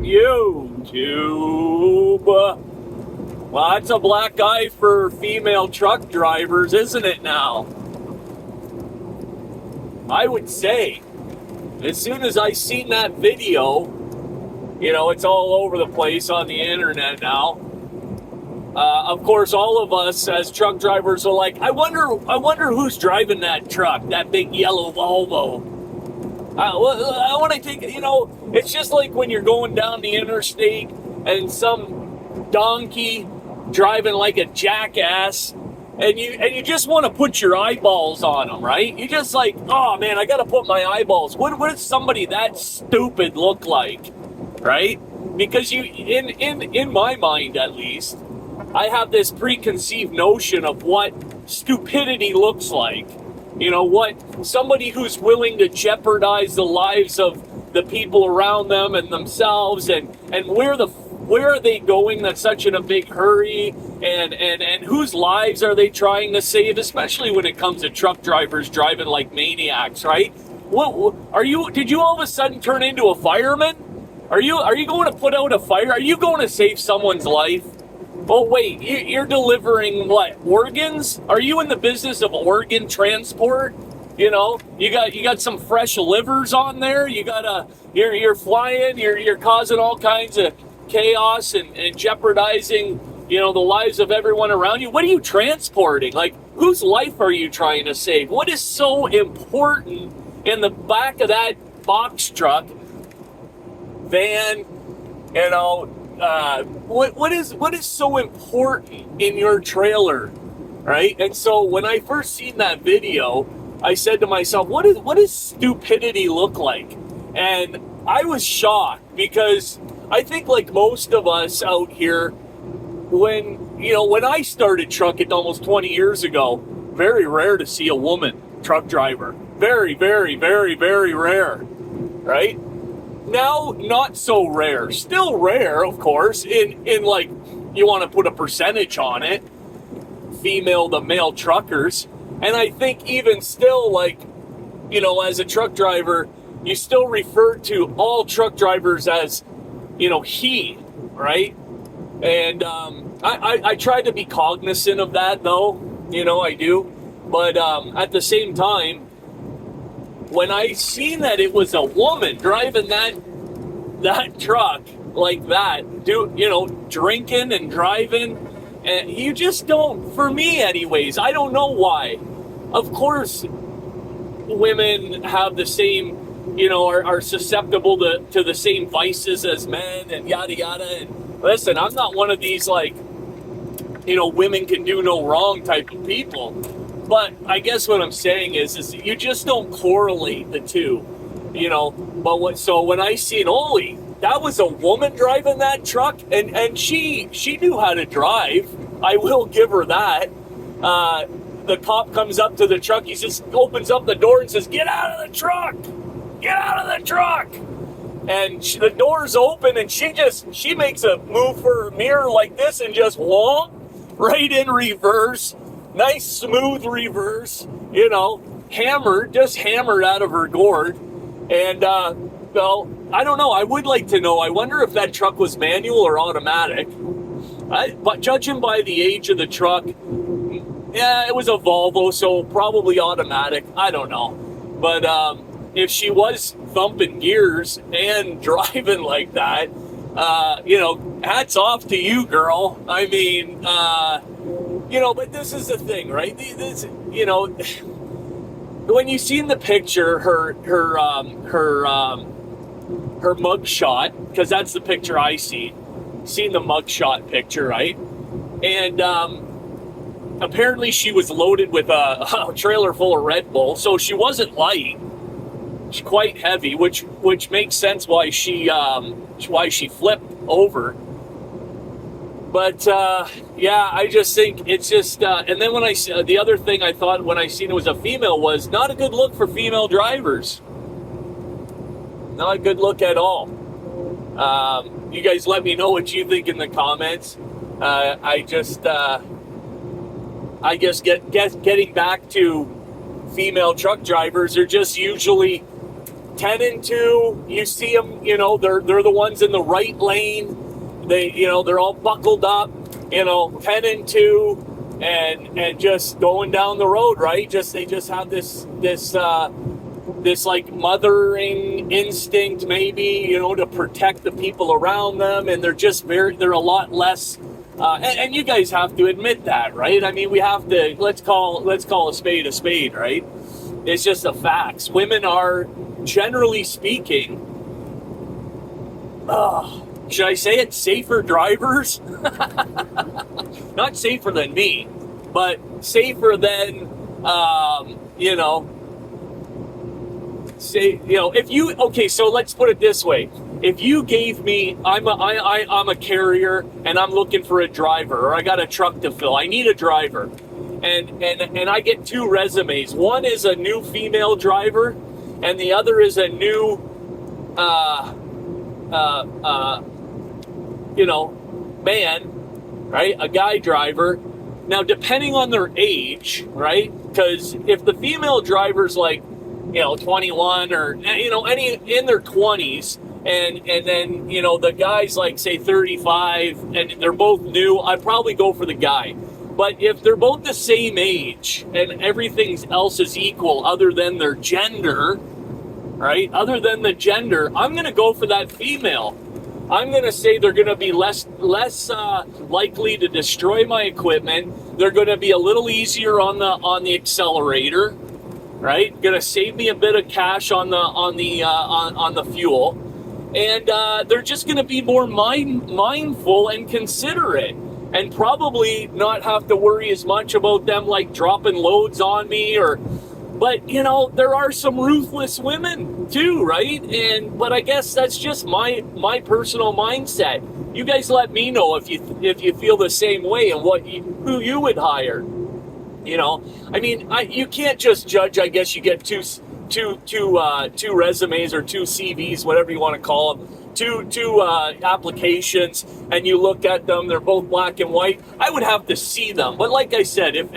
YouTube. Well, that's a black eye for female truck drivers, isn't it now? I would say, as soon as I seen that video, you know, it's all over the place on the internet now. Of course, all of us as truck drivers are like, I wonder who's driving that truck, that big yellow Volvo. I want to take, you know, it's just like when you're going down the interstate and some donkey driving like a jackass, and you just want to put your eyeballs on them, right? You just like, oh man, I got to put my eyeballs. What does somebody that stupid look like, right? Because you, in my mind at least, I have this preconceived notion of what stupidity looks like. You know, what somebody who's willing to jeopardize the lives of the people around them and themselves, and where are they going that's such in a big hurry, and whose lives are they trying to save, especially when it comes to truck drivers driving like maniacs, right? Did you all of a sudden turn into a fireman? Are you going to put out a fire? Are you going to save someone's life? Oh wait, you're delivering what, organs? Are you in the business of organ transport? You know, you got some fresh livers on there. You're flying. You're causing all kinds of chaos and jeopardizing, you know, the lives of everyone around you. What are you transporting? Like, whose life are you trying to save? What is so important in the back of that box truck, van? You know. What is so important in your trailer, right? And so when I first seen that video, I said to myself, what does stupidity look like? And I was shocked, because I think, like most of us out here, when I started trucking almost 20 years ago, very rare to see a woman truck driver. Very, very, very, very rare, right? Now, not so rare. Still rare, of course, in like, you want to put a percentage on it, female to male truckers. And I think even still, like, you know, as a truck driver, you still refer to all truck drivers as, you know, he, right? And I try to be cognizant of that, though, you know, I do. But at the same time, when I seen that it was a woman driving that truck like that, drinking and driving, and you just don't, for me anyways, I don't know why. Of course, women have the same, you know, are susceptible to the same vices as men and yada yada. And listen, I'm not one of these, like, you know, women can do no wrong type of people. But I guess what I'm saying is you just don't correlate the two, you know. But so when I seen, holy, that was a woman driving that truck, and she knew how to drive. I will give her that. The cop comes up to the truck. He just opens up the door and says, "Get out of the truck! Get out of the truck!" And the door's open, and she makes a move for her mirror like this and just right in reverse. Nice smooth reverse, you know, just hammered out of her gourd. And, well, I don't know. I would like to know. I wonder if that truck was manual or automatic. But judging by the age of the truck, yeah, it was a Volvo, so probably automatic. I don't know. But if she was thumping gears and driving like that, you know, hats off to you, girl. I mean, you know, but this is the thing, right? This, you know, when you seen the picture, her mugshot, because that's the picture I seen the mugshot picture, right? And apparently she was loaded with a trailer full of Red Bull, so she wasn't light. She's quite heavy, which makes sense why she flipped over. But, yeah, I just think it's just, and then the other thing I thought when I seen it was a female was not a good look for female drivers. Not a good look at all. You guys let me know what you think in the comments. I guess getting back to female truck drivers are just usually 10 and 2, you see them, you know, they're the ones in the right lane. They, you know, they're all buckled up, you know, 10 and 2, and just going down the road, right? They just have this like mothering instinct, maybe, you know, to protect the people around them, and they're a lot less. And you guys have to admit that, right? I mean, we have to, let's call a spade, right? It's just the facts. Women are, generally speaking, should I say it, safer drivers? Not safer than me, but safer than, you know, okay, so let's put it this way. If you gave me, I'm a carrier and I'm looking for a driver, or I got a truck to fill, I need a driver, and I get 2 resumes. One is a new female driver, and the other is a new, you know, man, right? A guy driver. Now, depending on their age, right? Because if the female driver's like, you know, 21 or, you know, any in their 20s, and then, you know, the guy's like, say, 35, and they're both new, I'd probably go for the guy. But if they're both the same age and everything else is equal other than their gender, right? Other than the gender, I'm going to go for that female. I'm going to say they're going to be less likely to destroy my equipment. They're going to be a little easier on the accelerator, right? Going to save me a bit of cash on the fuel, and they're just going to be more mindful and considerate, and probably not have to worry as much about them like dropping loads on me but, you know, there are some ruthless women too, right? But I guess that's just my personal mindset. You guys let me know if you feel the same way, and who you would hire. You know, I mean, you can't just judge. I guess you get two resumes or 2 CVs, whatever you want to call them, two applications, and you look at them. They're both black and white. I would have to see them. But like I said, if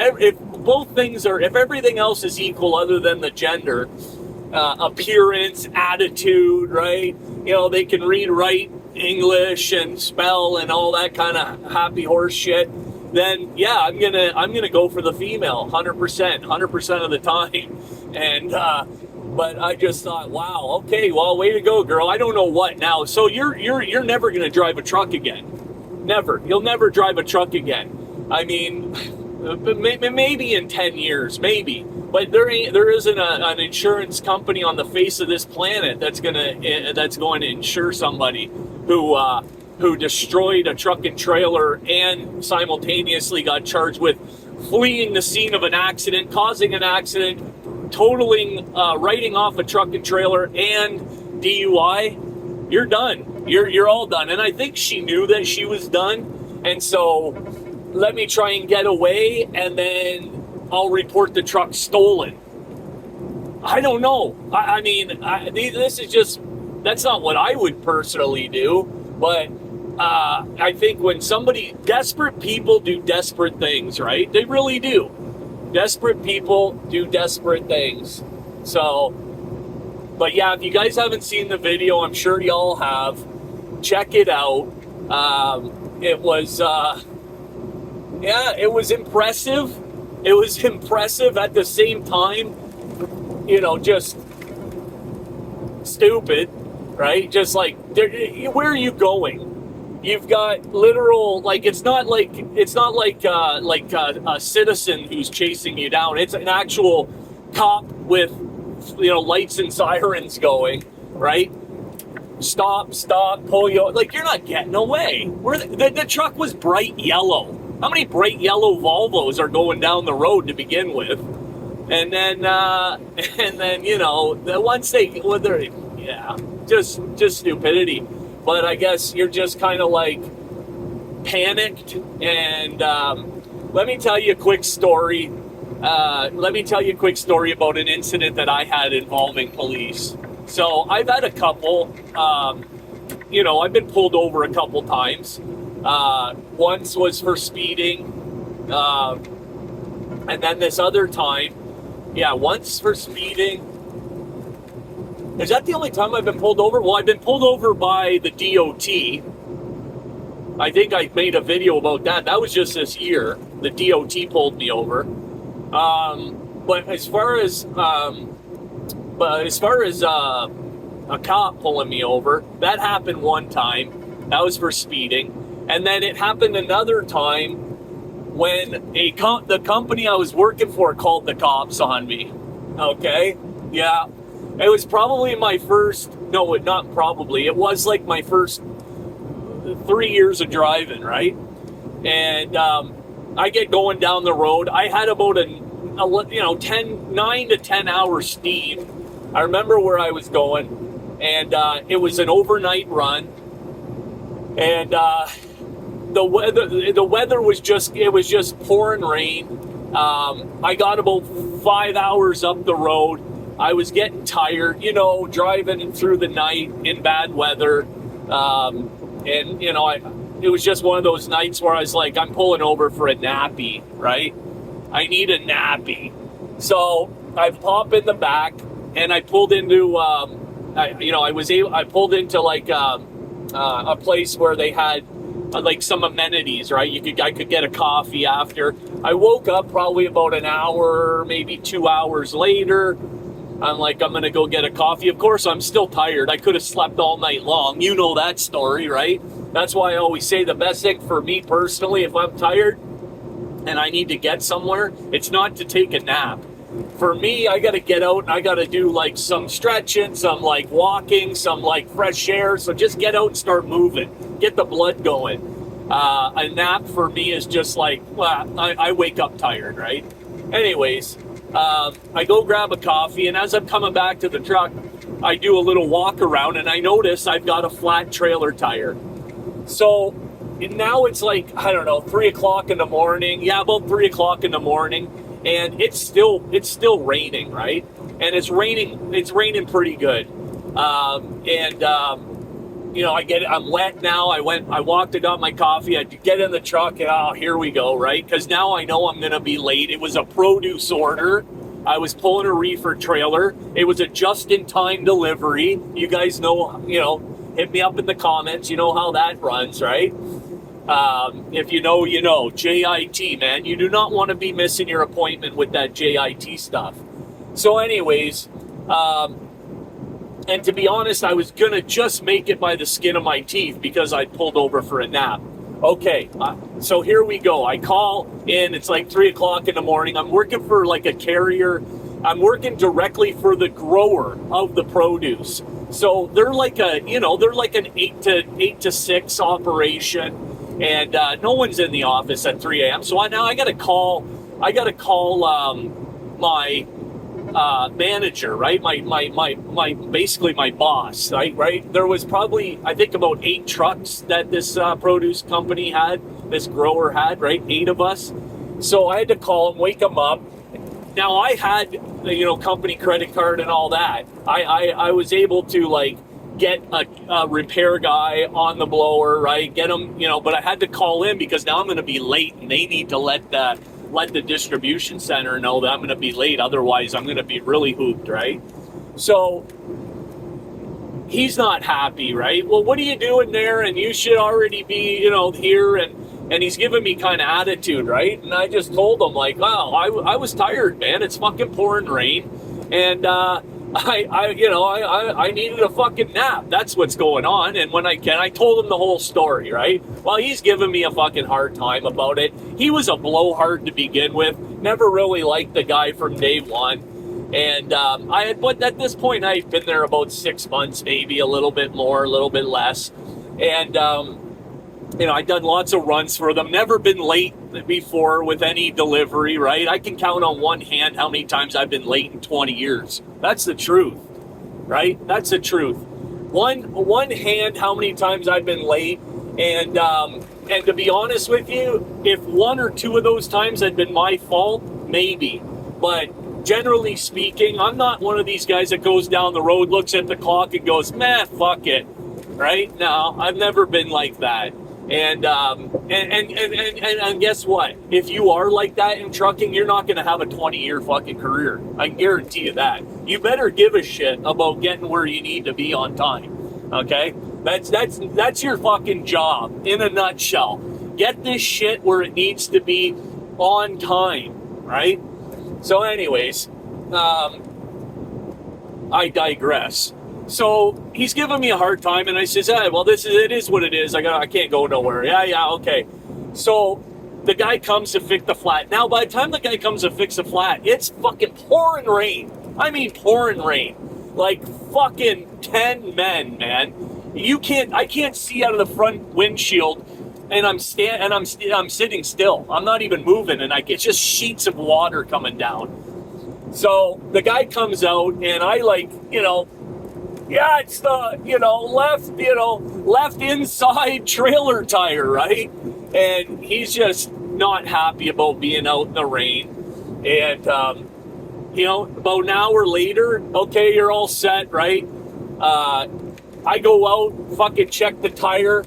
everything else is equal other than the gender, appearance, attitude, right? You know, they can read, write English and spell and all that kind of happy horse shit. Then yeah, I'm gonna go for the female, 100% of the time. And but I just thought, wow, okay, well, way to go, girl. I don't know what now. So you're never gonna drive a truck again. Never. You'll never drive a truck again. I mean, maybe in 10 years, maybe. But there isn't an insurance company on the face of this planet that's going to insure somebody who destroyed a truck and trailer and simultaneously got charged with fleeing the scene of an accident, causing an accident, totaling, writing off a truck and trailer, and DUI. You're done. You're all done. And I think she knew that she was done, and so let me try and get away, and then I'll report the truck stolen. I don't know. I mean, this is just, that's not what I would personally do, but I think when desperate people do desperate things, right? They really do. Desperate people do desperate things. So, but yeah, if you guys haven't seen the video, I'm sure y'all have. Check it out. It was, yeah, it was impressive. It was impressive at the same time, you know, just stupid, right? Just like, where are you going? You've got literal, like, it's not like a citizen who's chasing you down. It's an actual cop with, you know, lights and sirens going, right? Stop, pull you, like, you're not getting away. The truck was bright yellow. How many bright yellow Volvos are going down the road to begin with? And then, you know, just stupidity. But I guess you're just kind of like panicked. And let me tell you a quick story. Let me tell you a quick story about an incident that I had involving police. So I've had a couple, you know, I've been pulled over a couple times. Once was for speeding, and then this other time, yeah, once for speeding, Is that the only time I've been pulled over? Well, I've been pulled over by the DOT. I think I made a video about that. That was just this year. The DOT pulled me over. But as far as a cop pulling me over, that happened one time. That was for speeding. And then it happened another time when the company I was working for called the cops on me. Okay? Yeah. It was probably my first, no, not probably, it was like my first 3 years of driving, right? And I get going down the road. I had about a 9 to 10 hour speed. I remember where I was going, and it was an overnight run. And the weather was just pouring rain. I got about 5 hours up the road. I was getting tired, driving through the night in bad weather. It was just one of those nights where I was like, I'm pulling over for a nappy, right? I need a nappy. So I pop in the back and I pulled into, I pulled into like a place where they had like some amenities, right? I could get a coffee after. I woke up probably about an hour, maybe 2 hours later. I'm like, I'm going to go get a coffee. Of course, I'm still tired. I could have slept all night long. You know that story, right? That's why I always say the best thing for me personally, if I'm tired and I need to get somewhere, it's not to take a nap. For me, I got to get out and I got to do like some stretching, some like walking, some like fresh air. So just get out and start moving. Get the blood going. A nap for me is just like, well, I wake up tired, right? Anyways, I go grab a coffee, and as I'm coming back to the truck, I do a little walk around, and I notice I've got a flat trailer tire. So now it's like, I don't know, 3 o'clock in the morning. Yeah, about 3 o'clock in the morning, and it's still raining, right? And it's raining pretty good. I'm wet now. I walked and got my coffee. I get in the truck and here we go, right? Because now I know I'm going to be late. It was a produce order. I was pulling a reefer trailer. It was a just-in-time delivery. You guys know, hit me up in the comments. You know how that runs, right? If you know, you know. JIT, man. You do not want to be missing your appointment with that JIT stuff. So anyways, and to be honest, I was going to just make it by the skin of my teeth because I pulled over for a nap. Okay, so here we go. I call in. It's like 3 o'clock in the morning. I'm working for like a carrier. I'm working directly for the grower of the produce. So they're like an 8 to 6 operation, and no one's in the office at 3 a.m. So now I got to call my manager, right? My basically my boss, right? There was probably, I think, about 8 trucks that this produce company had, this grower had, right? 8 of us. So I had to call him, wake him up. Now I had, company credit card and all that. I was able to like get a repair guy on the blower, right? Get him, but I had to call in because now I'm going to be late and they need to let the distribution center know that I'm going to be late. Otherwise, I'm going to be really hooped, right? So he's not happy, right? Well, what are you doing there? And you should already be, here. And he's giving me kind of attitude, right? And I just told him, like, wow, I was tired, man. It's fucking pouring rain. And I needed a fucking nap. That's what's going on. And when I told him the whole story, right? Well, he's giving me a fucking hard time about it. He was a blowhard to begin with. Never really liked the guy from day one. And but at this point, I had been there about 6 months, maybe a little bit more, a little bit less. And, I'd done lots of runs for them. Never been late before with any delivery, right? I can count on one hand how many times I've been late in 20 years. That's the truth, right? That's the truth. One hand how many times I've been late. And to be honest with you, if 1 or 2 of those times had been my fault, maybe. But generally speaking, I'm not one of these guys that goes down the road, looks at the clock and goes, man, fuck it, right? No, I've never been like that. And guess what? If you are like that in trucking, you're not going to have a 20-year fucking career. I can guarantee you that. You better give a shit about getting where you need to be on time. Okay? That's your fucking job in a nutshell. Get this shit where it needs to be on time, right? So anyways, I digress. So he's giving me a hard time, and I says, "Hey, well, it is what it is. I can't go nowhere." Yeah, okay. So the guy comes to fix the flat. Now, by the time the guy comes to fix the flat, it's fucking pouring rain. I mean, pouring rain, like fucking 10 men, man. I can't see out of the front windshield, and I'm sitting still. I'm not even moving, and it's just sheets of water coming down. So the guy comes out, and I yeah, it's the, left inside trailer tire, right? And he's just not happy about being out in the rain. And, about an hour later, okay, you're all set, right? I go out, fucking check the tire,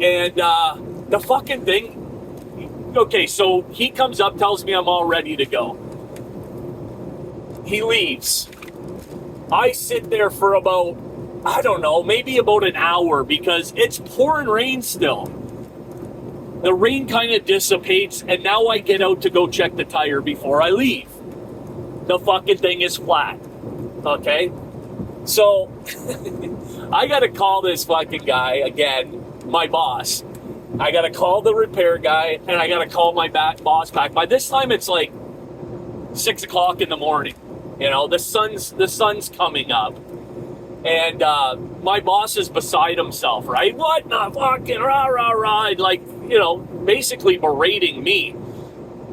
and the fucking thing, okay, so he comes up, tells me I'm all ready to go. He leaves. I sit there for about, I don't know, maybe about an hour because it's pouring rain still. The rain kind of dissipates, and now I get out to go check the tire before I leave. The fucking thing is flat. Okay? So, I gotta call this fucking guy again, my boss. I gotta call the repair guy, and I gotta call my boss back. By this time, it's like 6 o'clock in the morning. The sun's coming up. And my boss is beside himself, right? What the fucking rah, rah, rah. Basically berating me.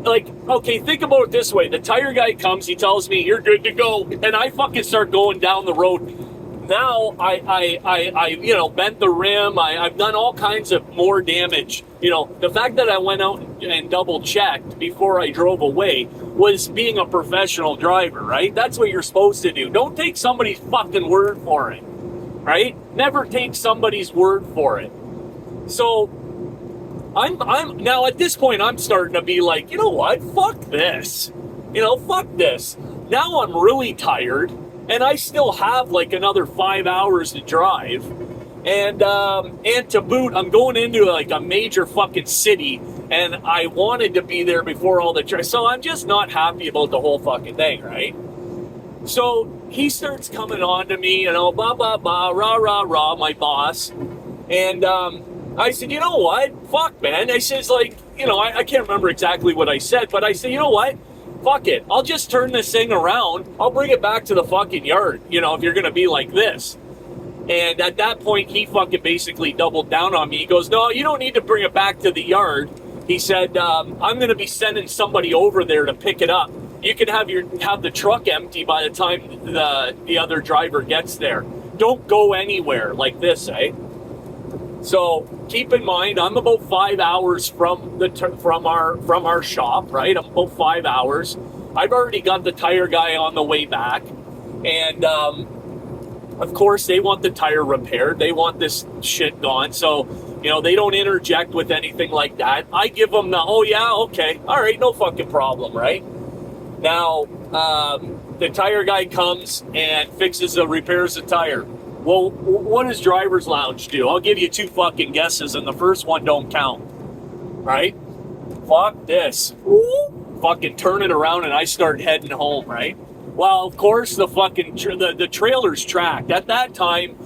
Like, okay, think about it this way. The tire guy comes, he tells me, you're good to go. And I fucking start going down the road. Now I bent the rim. I've done all kinds of more damage. The fact that I went out and double checked before I drove away was being a professional driver, right? That's what you're supposed to do. Don't take somebody's fucking word for it, right? Never take somebody's word for it. So I'm now at this point, I'm starting to be like, you know what? Fuck this. Fuck this. Now I'm really tired. And I still have like another 5 hours to drive. And to boot, I'm going into like a major fucking city, and I wanted to be there before all the so I'm just not happy about the whole fucking thing, right? So he starts coming on to me, blah, blah, blah, rah, rah, rah, my boss. And I said, you know what? Fuck, man. I says, I can't remember exactly what I said, but I said, you know what? Fuck it. I'll just turn this thing around. I'll bring it back to the fucking yard, if you're going to be like this. And at that point, he fucking basically doubled down on me. He goes, no, you don't need to bring it back to the yard. He said, I'm going to be sending somebody over there to pick it up. You can have the truck empty by the time the other driver gets there. Don't go anywhere like this, eh? So keep in mind, I'm about 5 hours from our shop, right? I'm about 5 hours. I've already got the tire guy on the way back, and of course they want the tire repaired. They want this shit gone. So they don't interject with anything like that. I give them the, oh yeah, okay, all right, no fucking problem, right? Now the tire guy comes and repairs the tire. Well, what does Driver's Lounge do? I'll give you 2 fucking guesses, and the first one don't count, right? Fuck this. Fucking turn it around, and I start heading home, right? Well, of course, the fucking the trailer's tracked. At that time,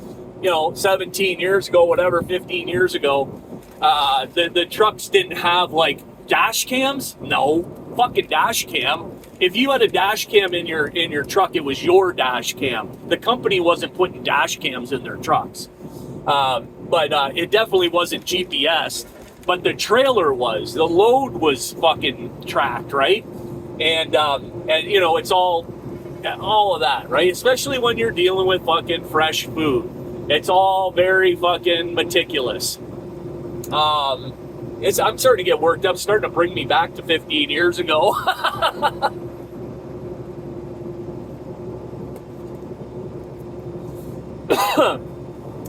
17 years ago, whatever, 15 years ago, the trucks didn't have, dash cams? No. Fucking dash cam. If you had a dash cam in your truck, it was your dash cam. The company wasn't putting dash cams in their trucks. But it definitely wasn't GPS. But the trailer was. The load was fucking tracked, right? And it's all of that, right? Especially when you're dealing with fucking fresh food. It's all very fucking meticulous. I'm starting to get worked up, starting to bring me back to 15 years ago.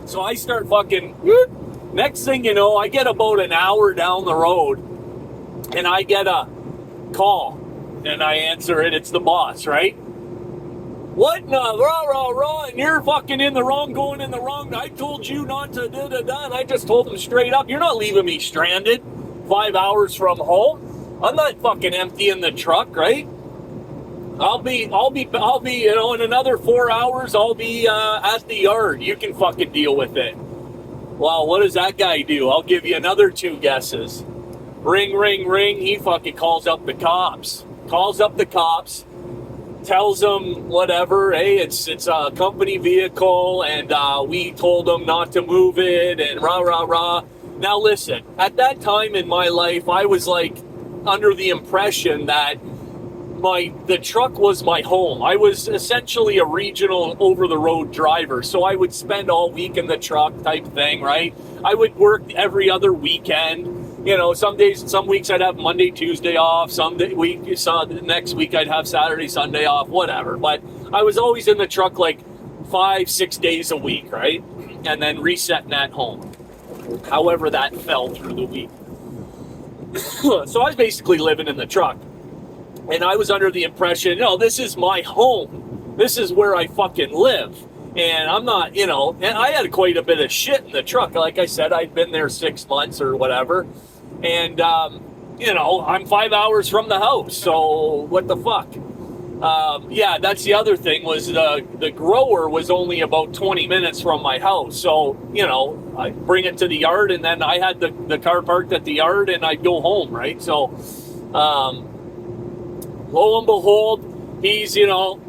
So I start fucking Next thing you know, I get about an hour down the road and I get a call and I answer it. It's the boss, right? What in the rah, and you're fucking in the wrong, going in the wrong. I told you not to da. And I just told him straight up, you're not leaving me stranded 5 hours from home. I'm not fucking emptying the truck, right? I'll be, you know, in another 4 hours, I'll be at the yard. You can fucking deal with it. Well, what does that guy do? I'll give you another 2 guesses. Ring. He fucking calls up the cops. Tells them whatever, hey, it's a company vehicle, and we told them not to move it, and rah. Now listen, at that time in my life, I was like under the impression that the truck was my home. I was essentially a regional over-the-road driver, so I would spend all week in the truck type thing, right? I would work every other weekend. You know, some weeks I'd have Monday, Tuesday off. Next week I'd have Saturday, Sunday off, whatever. But I was always in the truck like 5-6 days a week, right? And then resetting at home. However that fell through the week. So I was basically living in the truck. And I was under the impression, no, this is my home. This is where I fucking live. And I'm not, you know, and I had quite a bit of shit in the truck. Like I said, I'd been there 6 months or whatever. And, you know, I'm 5 hours from the house. So what the fuck? Yeah, that's the other thing was the grower was only about 20 minutes from my house. So, you know, I'd bring it to the yard and then I had the car parked at the yard and I'd go home, right? So, lo and behold, he's, you know,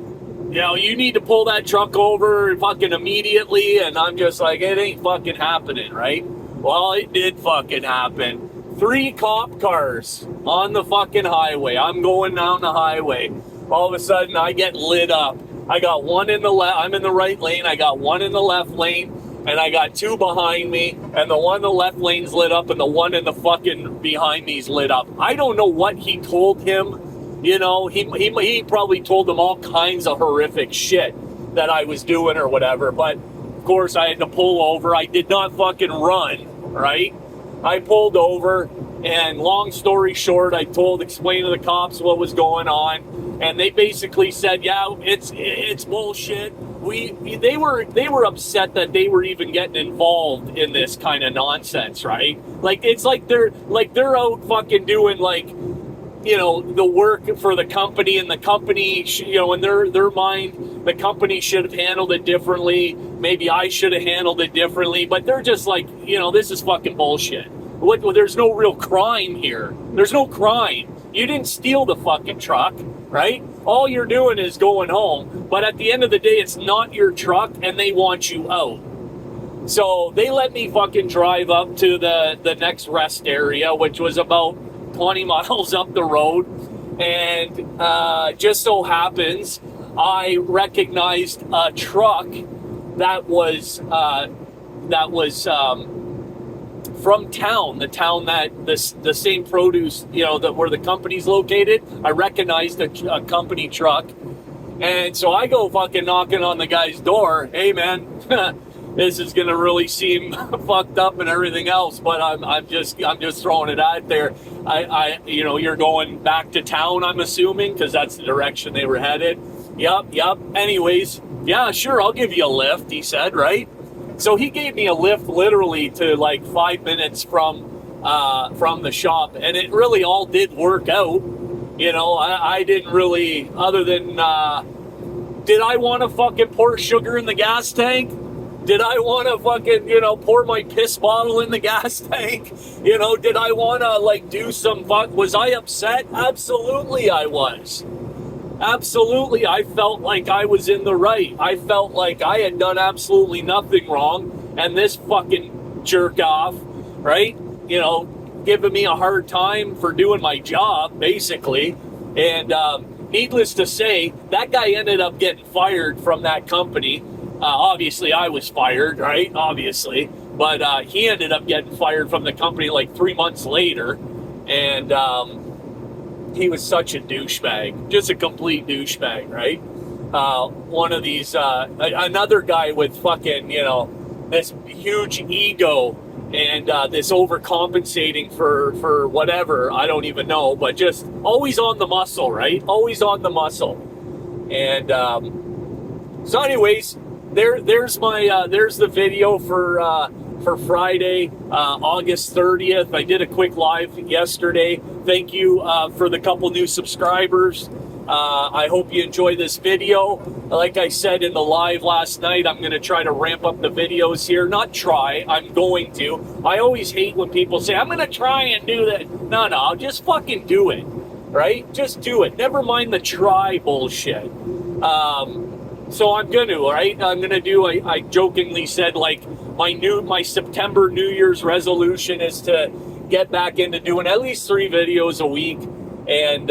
you need to pull that truck over fucking immediately. And I'm just like, it ain't fucking happening, right? Well, it did fucking happen. 3 cop cars on the fucking highway. I'm going down the highway. All of a sudden, I get lit up. I got one in the left. I'm in the right lane. I got one in the left lane. And I got 2 behind me. And the one in the left lane's lit up. And the one in the fucking behind me's lit up. I don't know what he told him. You know, he probably told them all kinds of horrific shit that I was doing or whatever. But, of course, I had to pull over. I did not fucking run, right? I pulled over, and long story short, I explained to the cops what was going on, and they basically said, yeah, it's bullshit. They were upset that they were even getting involved in this kind of nonsense, right? Like, it's like they're out fucking doing, like, you know, the work for the company, and the company, you know, in their mind, the company should have handled it differently. Maybe I should have handled it differently, but they're just like, you know, this is fucking bullshit. There's no real crime here. There's no crime. You didn't steal the fucking truck, right? All you're doing is going home, but at the end of the day, it's not your truck, and they want you out. So they let me fucking drive up to the next rest area, which was about 20 miles up the road, and just so happens I recognized a truck that was from town, the town that the same produce, you know, that where the company's located. I recognized a company truck, and so I go fucking knocking on the guy's door. Hey man, this is gonna really seem fucked up and everything else, but I'm just throwing it out there. I you know, you're going back to town, I'm assuming, because that's the direction they were headed. Yep. Anyways, yeah, sure, I'll give you a lift, he said, right? So he gave me a lift literally to like 5 minutes from the shop, and it really all did work out. You know, I didn't really, other than, did I want to fucking pour sugar in the gas tank? Did I want to fucking, you know, pour my piss bottle in the gas tank? You know, did I want to, like, do some was I upset? Absolutely I was. Absolutely, I felt like I was in the right. I felt like I had done absolutely nothing wrong, and this fucking jerk off, right, you know, giving me a hard time for doing my job, basically. And needless to say, that guy ended up getting fired from that company. Obviously, I was fired, right? Obviously. But he ended up getting fired from the company like 3 months later. And he was such a douchebag. Just a complete douchebag, right? One of these, another guy with fucking, you know, this huge ego and this overcompensating for whatever, I don't even know, but just always on the muscle, right? Always on the muscle. And so anyways, there's the video for Friday, August 30th. I did a quick live yesterday. Thank you for the couple new subscribers. I hope you enjoy this video. Like I said in the live last night, I'm going to try to ramp up the videos here. Not try, I'm going to. I always hate when people say, I'm going to try and do that. No, just fucking do it, right? Just do it. Never mind the try bullshit. So I'm going to, right? I'm going to do, I jokingly said, like, my September New Year's resolution is to get back into doing at least 3 videos a week. And,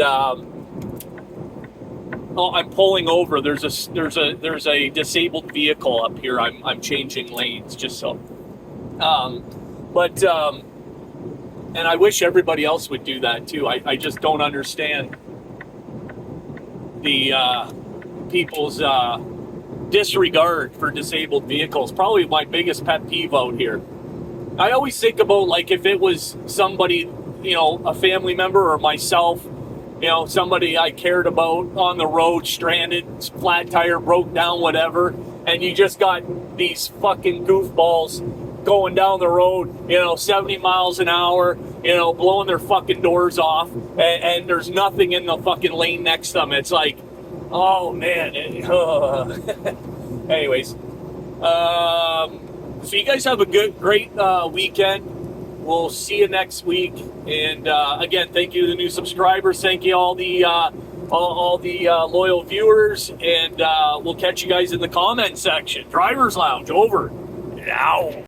oh, I'm pulling over. There's a disabled vehicle up here. I'm changing lanes just so. And I wish everybody else would do that too. I just don't understand the people's disregard for disabled vehicles. Probably my biggest pet peeve out here. I always think about, like, if it was somebody, you know, a family member or myself, you know, somebody I cared about on the road, stranded, flat tire, broke down, whatever, and you just got these fucking goofballs going down the road, you know, 70 miles an hour, you know, blowing their fucking doors off, and there's nothing in the fucking lane next to them. It's like, oh man. Anyways, so you guys have a great weekend. We'll see you next week. And again, thank you to the new subscribers. Thank you all the loyal viewers. And we'll catch you guys in the comment section. Driver's Lounge over. Now.